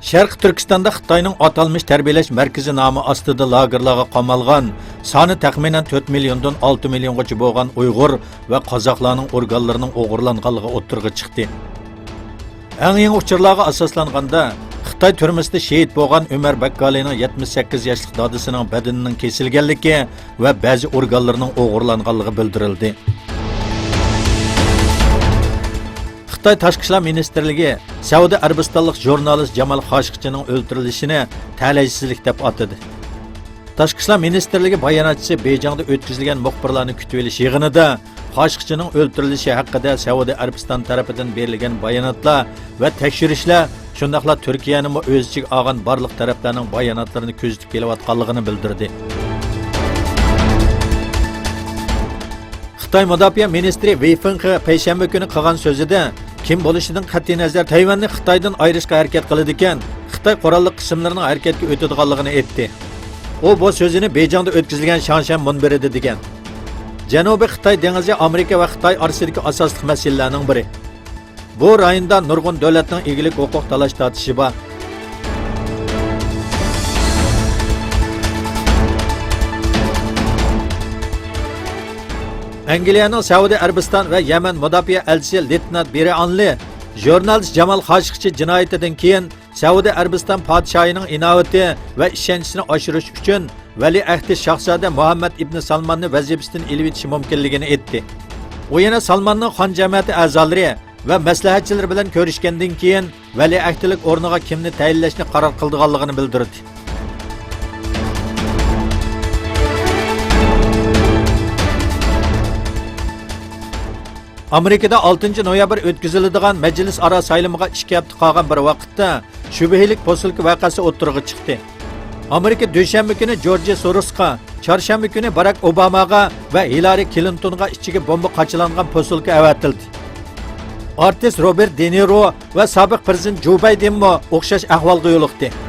Sharq Turkistonda Xitoyning atalmış tarbiyalash markazi nomi ostida lagerlarga qamalgan, soni taxminan 4 milliondan 6 milliongacha bo'lgan Uyg'ur va qozoqlarning organlarining o'g'irlanganligi o'ttirg'i chiqdi. Eng yangi uchurlarga asoslanganda Xitoy turmusida shahid bo'lgan Umar Bakkalining 78 yoshli dadisining badanining kesilganligi va ba'zi organlarining o'g'irlanganligi bildirildi. Xitoy Tashqi ishlar ministrligi Saudiya Arabistonlik jurnalist Jamal Xoshiqchining o'ldirilishini ta'laysizlik deb atadi. Tashqi ishlar ministrligi bayonotchisi Beyjingda o'tkazilgan muxbirlarni kutib olish yig'inida Xoshiqchining o'ldirilishi haqida Saudiya Arabiston tarafidan berilgan bayonotlar va tekshirishlar, shundaqla Turkiyaning o'z ichiga olgan barliq taraflarning bayonotlarini kuzatib kelayotganligini bildirdi. Xitoy Mudofaa ministri Wei Fenghe payshanba kuni qilgan so'zida kim bo'lishidan qat'iy nazar Tayvanni Xitoydan ayirishga harakat qiladi ekan, Xitoy qurolli qismlarining harakatga o'tadiganligini aytdi. U bu so'zini Beyjingda o'tkazilgan Shanshan munbirida degan. Janubiy Xitoy dengizi Amerika va Xitoy orasidagi asosli masalalarning biri. Bu rayonda nurg'un davlatning egilik huquq talash tortishi bor. Angliyaning Saudiya Arabiston va Yaman mudofaa elchisi Leytenant Biri Anli jurnalist Jamal Xoshiqchi jinoyatidan keyin Saudiya Arabiston podshohining inovati va ishonchini oshirish uchun valiahd shahzoda Muhammad ibn Salmonni vazifasidan ilib etishi mumkinligini aytdi. U yana Salmonning xon jamiyati a'zolari va maslahatchilar bilan ko'rishgandan keyin valiahdlik o'rniga kimni tayinlashni qaror qilganligini bildirdi. Amerikada 6 noyabr o'tkaziladigan majlis aro saylamiga 2 hafta qolgan bir vaqtda shubhalik posilka voqeasi o'ttirg'i chiqdi. Amerika dushanba kuni Jorji Sorosga, chorshanba kuni Barack Obamaga va Hillary Clintonga ichiga bomba qachilangan posilka avatildi. Artist Robert De Niro va sobiq prezident Joe Biden o'xshash ahvolga yo'liqdi.